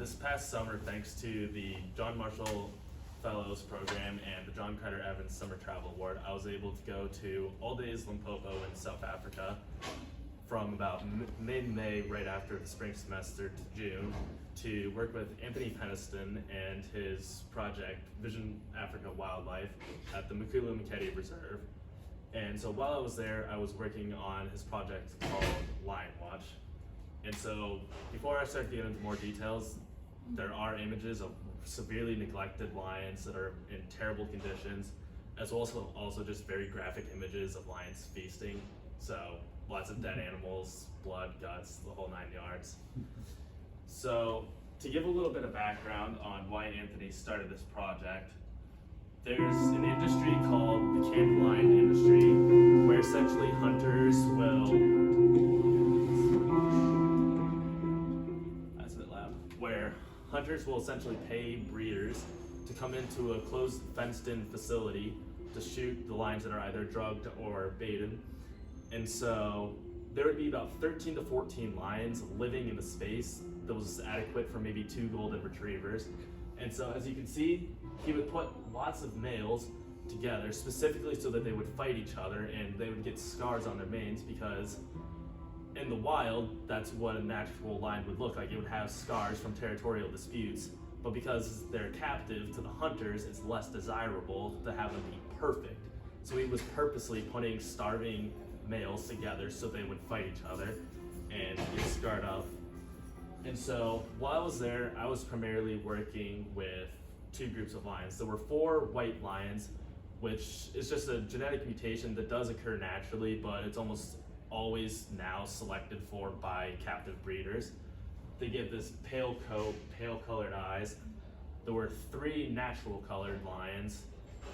this past summer, thanks to the John Marshall Fellows Program and the John Carter Evans Summer Travel Award, I was able to go to All Days Limpopo in South Africa from about mid-May, right after the spring semester, to June, to work with Anthony Peniston and his project Vision Africa Wildlife at the Mukulu Maketi Reserve. And so while I was there, I was working on his project called LionWatch. And so before I start to get into more details, there are images of severely neglected lions that are in terrible conditions, as well as also just very graphic images of lions feasting. So lots of dead animals, blood, guts, the whole 9 yards. So to give a little bit of background on why Anthony started this project, there's an industry called the canned lion industry, where essentially hunters will essentially pay breeders to come into a closed, fenced-in facility to shoot the lions that are either drugged or baited. And so there would be about 13 to 14 lions living in the space that was adequate for maybe 2 golden retrievers. And so as you can see, he would put lots of males together specifically so that they would fight each other and they would get scars on their manes, because in the wild, that's what a natural lion would look like. It would have scars from territorial disputes, but because they're captive to the hunters, it's less desirable to have them be perfect. So he was purposely putting starving males together so they would fight each other and get scarred up. And so while I was there, I was primarily working with 2 groups of lions. There were 4 white lions, which is just a genetic mutation that does occur naturally, but it's almost always now selected for by captive breeders. They get this pale coat, pale colored eyes. There were 3 natural colored lions,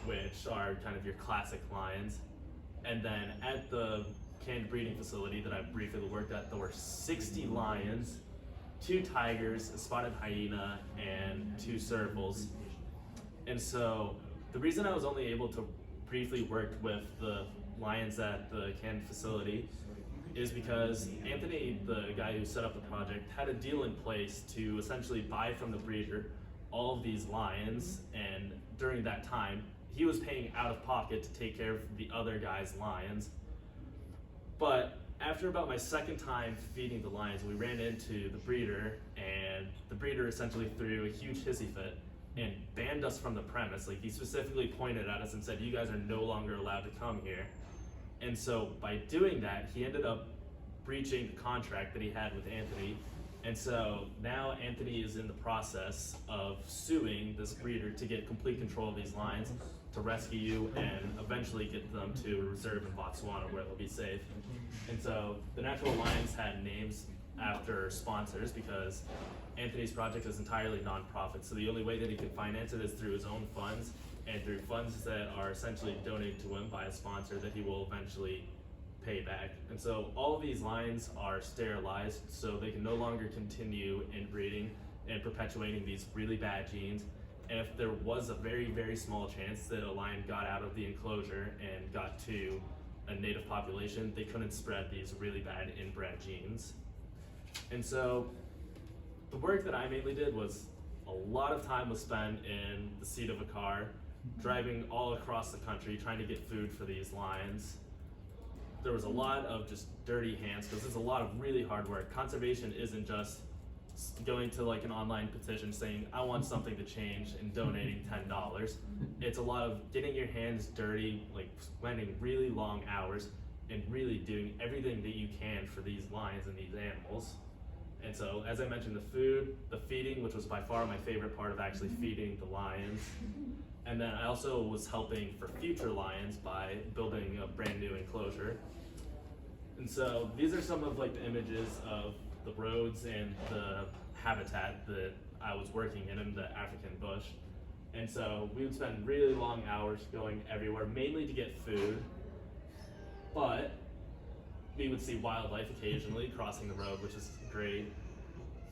which are kind of your classic lions. And then at the canned breeding facility that I briefly worked at, there were 60 lions, 2 tigers, a spotted hyena, and 2 servals. And so the reason I was only able to briefly work with the lions at the canned facility is because Anthony, the guy who set up the project, had a deal in place to essentially buy from the breeder all of these lions, and during that time, he was paying out of pocket to take care of the other guy's lions. But after about my 2nd time feeding the lions, we ran into the breeder, and the breeder essentially threw a huge hissy fit and banned us from the premise. Like, he specifically pointed at us and said, "You guys are no longer allowed to come here." And so by doing that, he ended up breaching the contract that he had with Anthony. And so now Anthony is in the process of suing this breeder to get complete control of these lions, to rescue and eventually get them to a reserve in Botswana where they'll be safe. And so the Natural Lions had names after sponsors because Anthony's project is entirely nonprofit. So the only way that he can finance it is through his own funds, and through funds that are essentially donated to him by a sponsor that he will eventually pay back. And so all of these lions are sterilized so they can no longer continue inbreeding and perpetuating these really bad genes. And if there was a very, very small chance that a lion got out of the enclosure and got to a native population, they couldn't spread these really bad inbred genes. And so the work that I mainly did was a lot of time was spent in the seat of a car, driving all across the country, trying to get food for these lions. There was a lot of just dirty hands because it's a lot of really hard work. Conservation isn't just going to like an online petition saying, "I want something to change," and donating $10. It's a lot of getting your hands dirty, like spending really long hours and really doing everything that you can for these lions and these animals. And so, as I mentioned, the food, the feeding, which was by far my favorite part of actually feeding the lions. And then I also was helping for future lions by building a brand new enclosure. And so these are some of like the images of the roads and the habitat that I was working in the African bush. And so we would spend really long hours going everywhere, mainly to get food, but we would see wildlife occasionally crossing the road, which is great.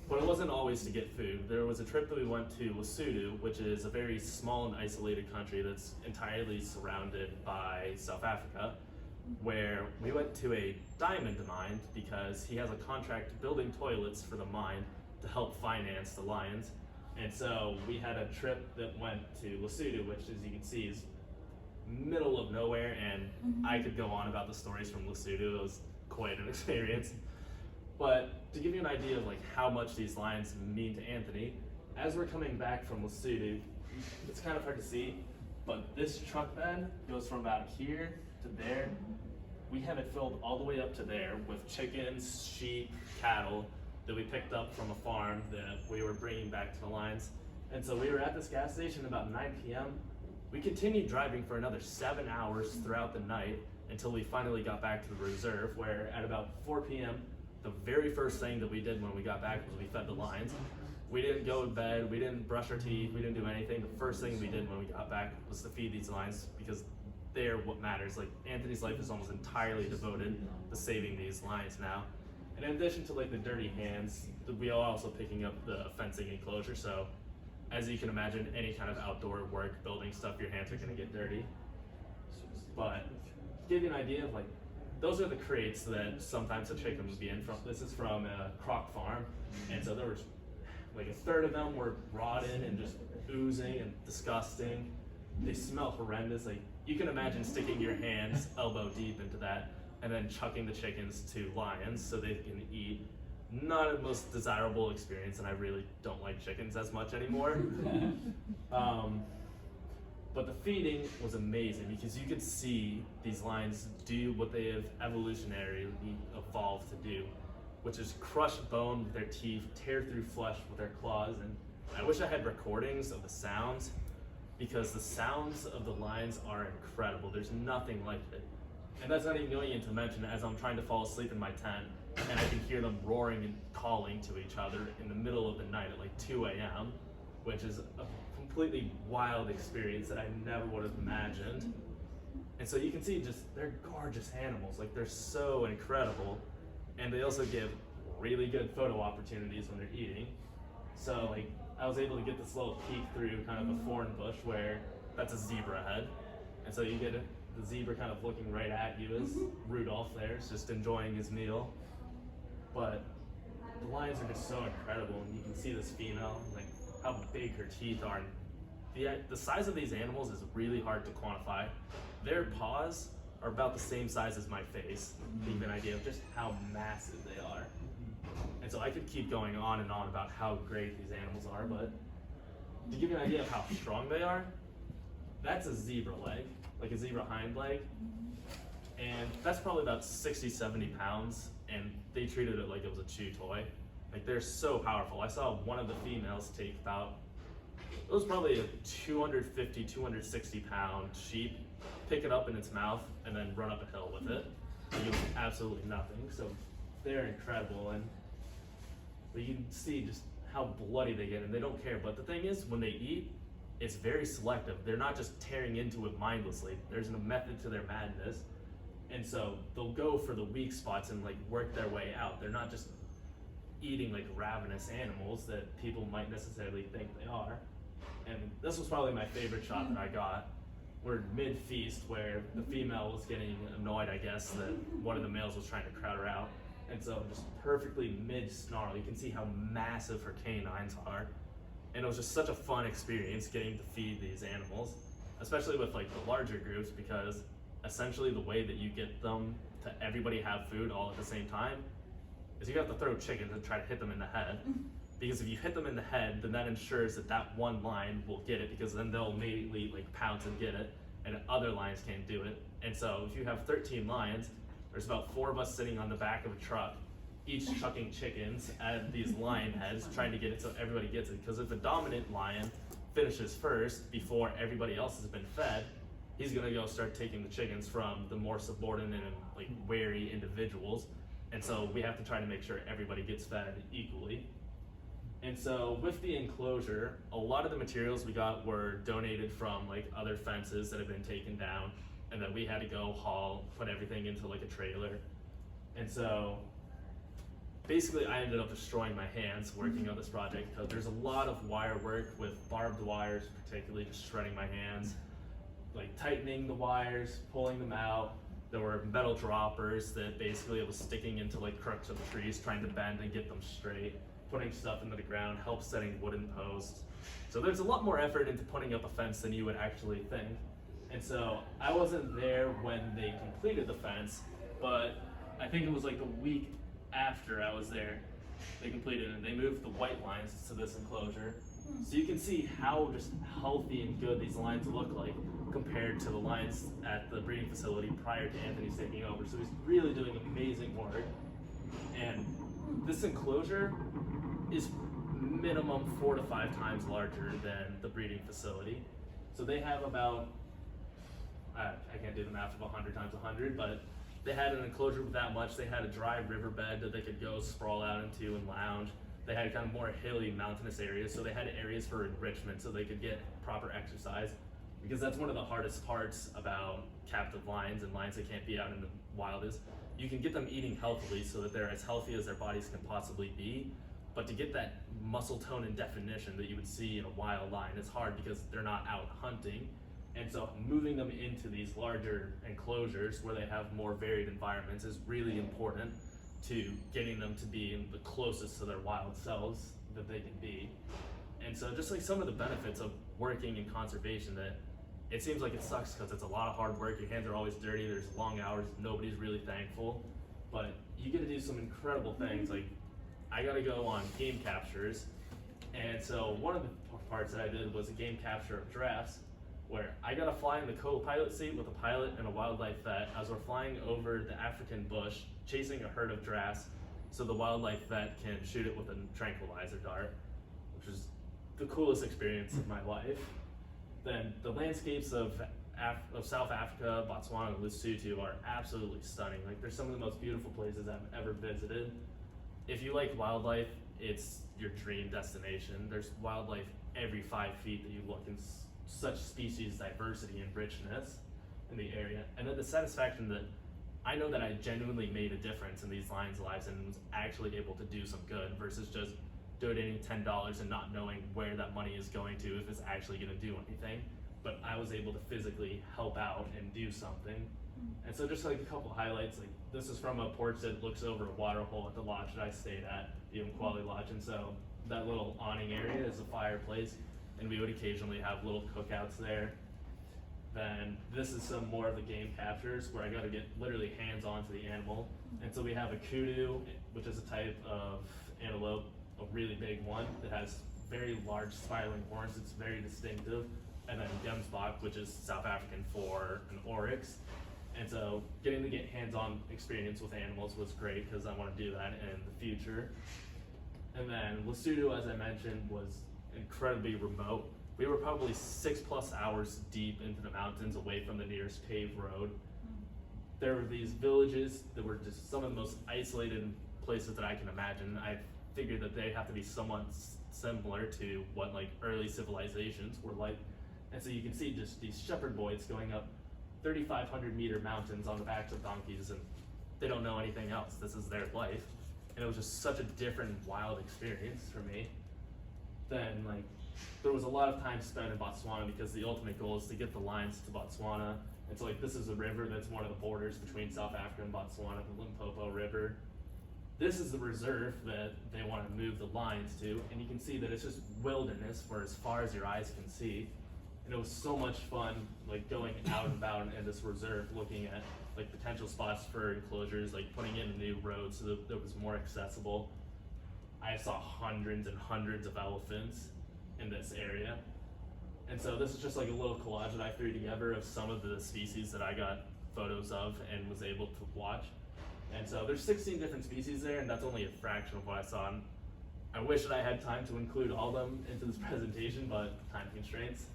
But it wasn't always to get food. There was a trip that we went to Lesotho, which is a very small and isolated country that's entirely surrounded by South Africa, where we went to a diamond mine because he has a contract building toilets for the mine, to help finance the lions. And so we had a trip that went to Lesotho, which as you can see is middle of nowhere, and I could go on about the stories from Lesotho. It was quite an experience. But to give you an idea of like how much these lions mean to Anthony, as we're coming back from Lesotho, it's kind of hard to see, but this truck bed goes from about here to there. We have it filled all the way up to there with chickens, sheep, cattle that we picked up from a farm that we were bringing back to the lions. And so we were at this gas station about 9 p.m. We continued driving for another 7 hours throughout the night until we finally got back to the reserve, where at about 4 p.m., the very first thing that we did when we got back was we fed the lions. We didn't go to bed, we didn't brush our teeth, we didn't do anything. The first thing we did when we got back was to feed these lions, because they're what matters. Like, Anthony's life is almost entirely devoted to saving these lions now. And in addition to like the dirty hands, we are also picking up the fencing enclosure. So as you can imagine, any kind of outdoor work, building stuff, your hands are gonna get dirty. But to give you an idea of like, those are the crates that sometimes the chicken would be in from. This is from a croc farm. And so there was like a third of them were rotten and just oozing and disgusting. They smell horrendous. Like, you can imagine sticking your hands elbow deep into that and then chucking the chickens to lions so they can eat. Not a most desirable experience, and I really don't like chickens as much anymore. But the feeding was amazing because you could see these lions do what they have evolutionarily evolved to do, which is crush bone with their teeth, tear through flesh with their claws. And I wish I had recordings of the sounds, because the sounds of the lions are incredible. There's nothing like it. And that's not even going into mention as I'm trying to fall asleep in my tent and I can hear them roaring and calling to each other in the middle of the night at like 2 a.m., which is a completely wild experience that I never would have imagined. And so you can see just, they're gorgeous animals. Like, they're so incredible. And they also give really good photo opportunities when they're eating. So like, I was able to get this little peek through kind of a thorn bush where that's a zebra head. And so you get the zebra kind of looking right at you as Rudolph there is just enjoying his meal. But the lions are just so incredible, and you can see this female, like how big her teeth are. And the size of these animals is really hard to quantify. Their paws are about the same size as my face, to give you an idea of just how massive they are. And so I could keep going on and on about how great these animals are, but to give you an idea of how strong they are, that's a zebra leg, like a zebra hind leg. And that's probably about 60, 70 pounds, and they treated it like it was a chew toy. Like, they're so powerful. I saw one of the females take about, it was probably a 250, 260 pound sheep, pick it up in its mouth, and then run up a hill with it. Like, it was absolutely nothing. So they're incredible, and but you can see just how bloody they get, and they don't care. But the thing is, when they eat, it's very selective. They're not just tearing into it mindlessly. There's a method to their madness. And so they'll go for the weak spots and like work their way out. They're not just eating like ravenous animals that people might necessarily think they are. And this was probably my favorite shot that I got. We're mid-feast where the female was getting annoyed, I guess, that one of the males was trying to crowd her out. And so just perfectly mid-snarl, you can see how massive her canines are. And it was just such a fun experience getting to feed these animals, especially with like the larger groups, because essentially the way that you get them to everybody have food all at the same time is you have to throw chickens and try to hit them in the head. Because if you hit them in the head, then that ensures that that one lion will get it, because then they'll immediately like pounce and get it, and other lions can't do it. And so if you have 13 lions, there's about 4 of us sitting on the back of a truck, each chucking chickens at these lion heads, trying to get it so everybody gets it. Because if a dominant lion finishes first before everybody else has been fed, he's gonna go start taking the chickens from the more subordinate and like wary individuals. And so we have to try to make sure everybody gets fed equally. And so with the enclosure, a lot of the materials we got were donated from like other fences that have been taken down, and then we had to go haul, put everything into like a trailer. And so basically I ended up destroying my hands working on this project, because there's a lot of wire work with barbed wires, particularly just shredding my hands, like tightening the wires, pulling them out. There were metal droppers that basically it was sticking into like crooks of trees, trying to bend and get them straight. putting stuff into the ground, help setting wooden posts. So there's a lot more effort into putting up a fence than you would actually think. And so I wasn't there when they completed the fence, but I think it was like the week after I was there, they completed it. They moved the white lines to this enclosure. So you can see how just healthy and good these lines look like compared to the lines at the breeding facility prior to Anthony's taking over. So he's really doing amazing work. And this enclosure is minimum 4 to 5 times larger than the breeding facility. So they have about, I can't do the math of 100 times 100, but they had an enclosure with that much. They had a dry riverbed that they could go sprawl out into and lounge. They had kind of more hilly, mountainous areas, so they had areas for enrichment so they could get proper exercise, because that's one of the hardest parts about captive lions and lions that can't be out in the wild is you can get them eating healthily so that they're as healthy as their bodies can possibly be, but to get that muscle tone and definition that you would see in a wild lion is hard because they're not out hunting. And so moving them into these larger enclosures where they have more varied environments is really important to getting them to be in the closest to their wild selves that they can be. And so just like some of the benefits of working in conservation, that it seems like it sucks because it's a lot of hard work, your hands are always dirty, there's long hours, nobody's really thankful, but you get to do some incredible things. Like I got to go on game captures, and so one of the parts that I did was a game capture of giraffes, where I got to fly in the co-pilot seat with a pilot and a wildlife vet as we're flying over the African bush, chasing a herd of giraffes, so the wildlife vet can shoot it with a tranquilizer dart, which is the coolest experience of my life. Then the landscapes of South Africa, Botswana, and Lesotho are absolutely stunning. Like they're some of the most beautiful places I've ever visited. If you like wildlife, it's your dream destination. There's wildlife every 5 feet that you look, and such species diversity and richness in the area. And then the satisfaction that I know that I genuinely made a difference in these lions' lives and was actually able to do some good versus just donating $10 and not knowing where that money is going to, if it's actually going to do anything. But I was able to physically help out and do something. And so just like a couple highlights, like this is from a porch that looks over a water hole at the lodge that I stayed at, the Quality Lodge. And so that little awning area is a fireplace, and we would occasionally have little cookouts there. Then this is some more of the game captures where I got to get literally hands-on to the animal. And so we have a kudu, which is a type of antelope, a really big one that has very large spiraling horns. It's very distinctive. And then gemsbok, which is South African for an oryx. And so getting to get hands-on experience with animals was great because I want to do that in the future. And then Lesotho, as I mentioned, was incredibly remote. We were probably 6+ hours deep into the mountains away from the nearest paved road. There were these villages that were just some of the most isolated places that I can imagine. I figured that they have to be somewhat similar to what like early civilizations were like. And so you can see just these shepherd boys going up 3,500-meter mountains on the backs of donkeys, and they don't know anything else. This is their life. And it was just such a different, wild experience for me. Then like, there was a lot of time spent in Botswana because the ultimate goal is to get the lions to Botswana. And so like, this is a river that's one of the borders between South Africa and Botswana, the Limpopo River. This is the reserve that they want to move the lions to, and you can see that it's just wilderness for as far as your eyes can see. And it was so much fun, like going out and about in this reserve, looking at like potential spots for enclosures, like putting in a new road so that it was more accessible. I saw hundreds and hundreds of elephants in this area. And so this is just like a little collage that I threw together of some of the species that I got photos of and was able to watch. And so there's 16 different species there, and that's only a fraction of what I saw. And I wish that I had time to include all of them into this presentation, but time constraints.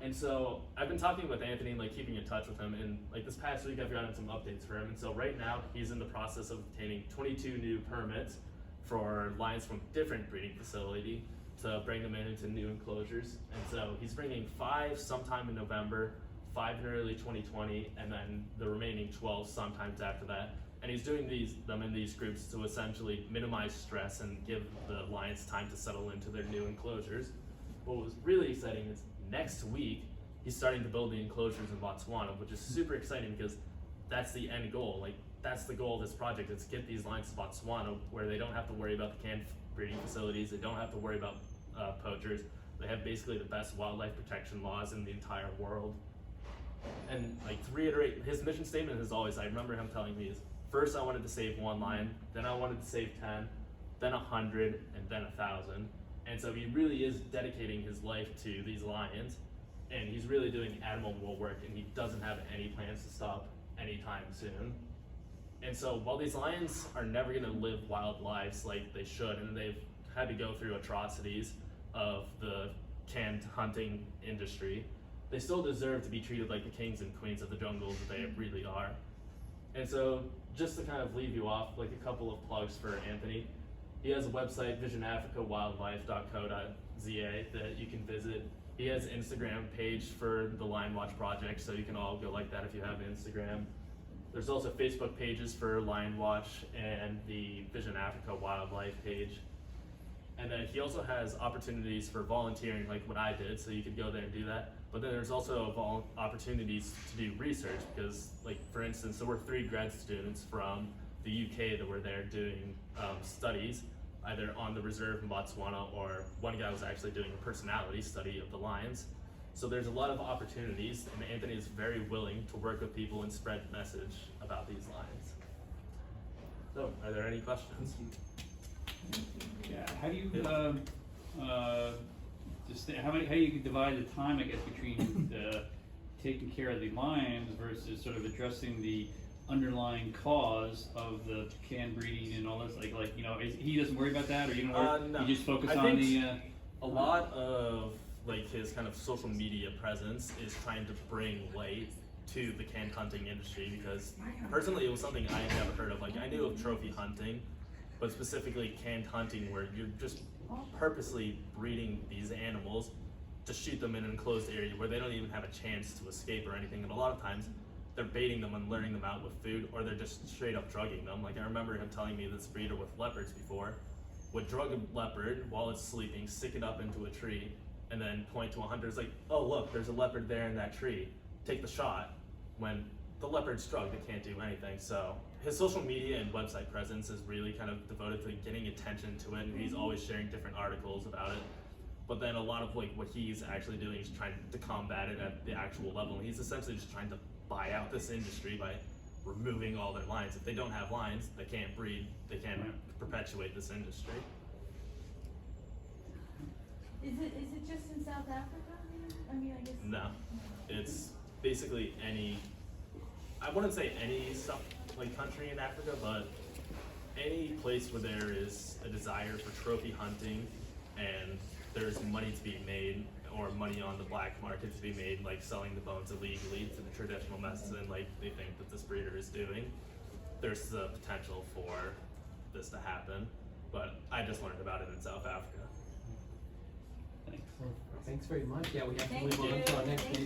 And so I've been talking with Anthony and like keeping in touch with him, and like this past week I've gotten some updates for him. And so right now he's in the process of obtaining 22 new permits for lions from different breeding facility to bring them into new enclosures. And so he's bringing 5 sometime in November, 5 in early 2020, and then the remaining 12 sometimes after that. And he's doing them in these groups to essentially minimize stress and give the lions time to settle into their new enclosures. What was really exciting is next week he's starting to build the enclosures in Botswana, which is super exciting because that's the end goal. Like that's the goal of this project, is to get these lions to Botswana where they don't have to worry about the breeding facilities. They don't have to worry about poachers. They have basically the best wildlife protection laws in the entire world. And like to reiterate, his mission statement is always, I remember him telling me, is first I wanted to save 1 lion, then I wanted to save 10, then 100, and then 1,000. And so he really is dedicating his life to these lions, and he's really doing admirable work, and he doesn't have any plans to stop anytime soon. And so while these lions are never gonna live wild lives like they should, and they've had to go through atrocities of the canned hunting industry, they still deserve to be treated like the kings and queens of the jungles that they really are. And so just to kind of leave you off, like a couple of plugs for Anthony. He has a website, visionafricawildlife.co.za, that you can visit. He has an Instagram page for the LionWatch Project, so you can all go like that if you have Instagram. There's also Facebook pages for LionWatch and the Vision Africa Wildlife page. And then he also has opportunities for volunteering, like what I did, so you could go there and do that. But then there's also opportunities to do research, because, like, for instance, there were 3 grad students from the UK that were there doing studies, either on the reserve in Botswana, or one guy was actually doing a personality study of the lions. So there's a lot of opportunities, and Anthony is very willing to work with people and spread the message about these lions. So, are there any questions? Yeah, how do you how do you divide the time, I guess, between taking care of the lions versus sort of addressing the underlying cause of the canned breeding and all this? Like you know, he doesn't worry about that, or you don't? No. You just focus I on think the. A lot of like his kind of social media presence is trying to bring light to the canned hunting industry, because personally it was something I had never heard of. Like, I knew of trophy hunting, but specifically canned hunting, where you're just purposely breeding these animals to shoot them in an enclosed area where they don't even have a chance to escape or anything. And a lot of times they're baiting them and luring them out with food, or they're just straight up drugging them. Like, I remember him telling me this breeder with leopards before would drug a leopard while it's sleeping, stick it up into a tree, and then point to a hunter. It's like, oh look, there's a leopard there in that tree. Take the shot. When the leopard's drugged, it can't do anything. So his social media and website presence is really kind of devoted to getting attention to it, and he's always sharing different articles about it. But then a lot of like what he's actually doing is trying to combat it at the actual level. And he's essentially just trying to buy out this industry by removing all their lions. If they don't have lions, they can't breed, they can't perpetuate this industry. Is it just in South Africa? I mean, I guess. No, it's basically any, I wouldn't say any like country in Africa, but any place where there is a desire for trophy hunting and there's money to be made, or money on the black market to be made, like selling the bones illegally to the traditional medicine like they think that this breeder is doing, there's the potential for this to happen. But I just learned about it in South Africa. Thanks. Thanks very much. Yeah, we have to Thank move on to our next you. meeting.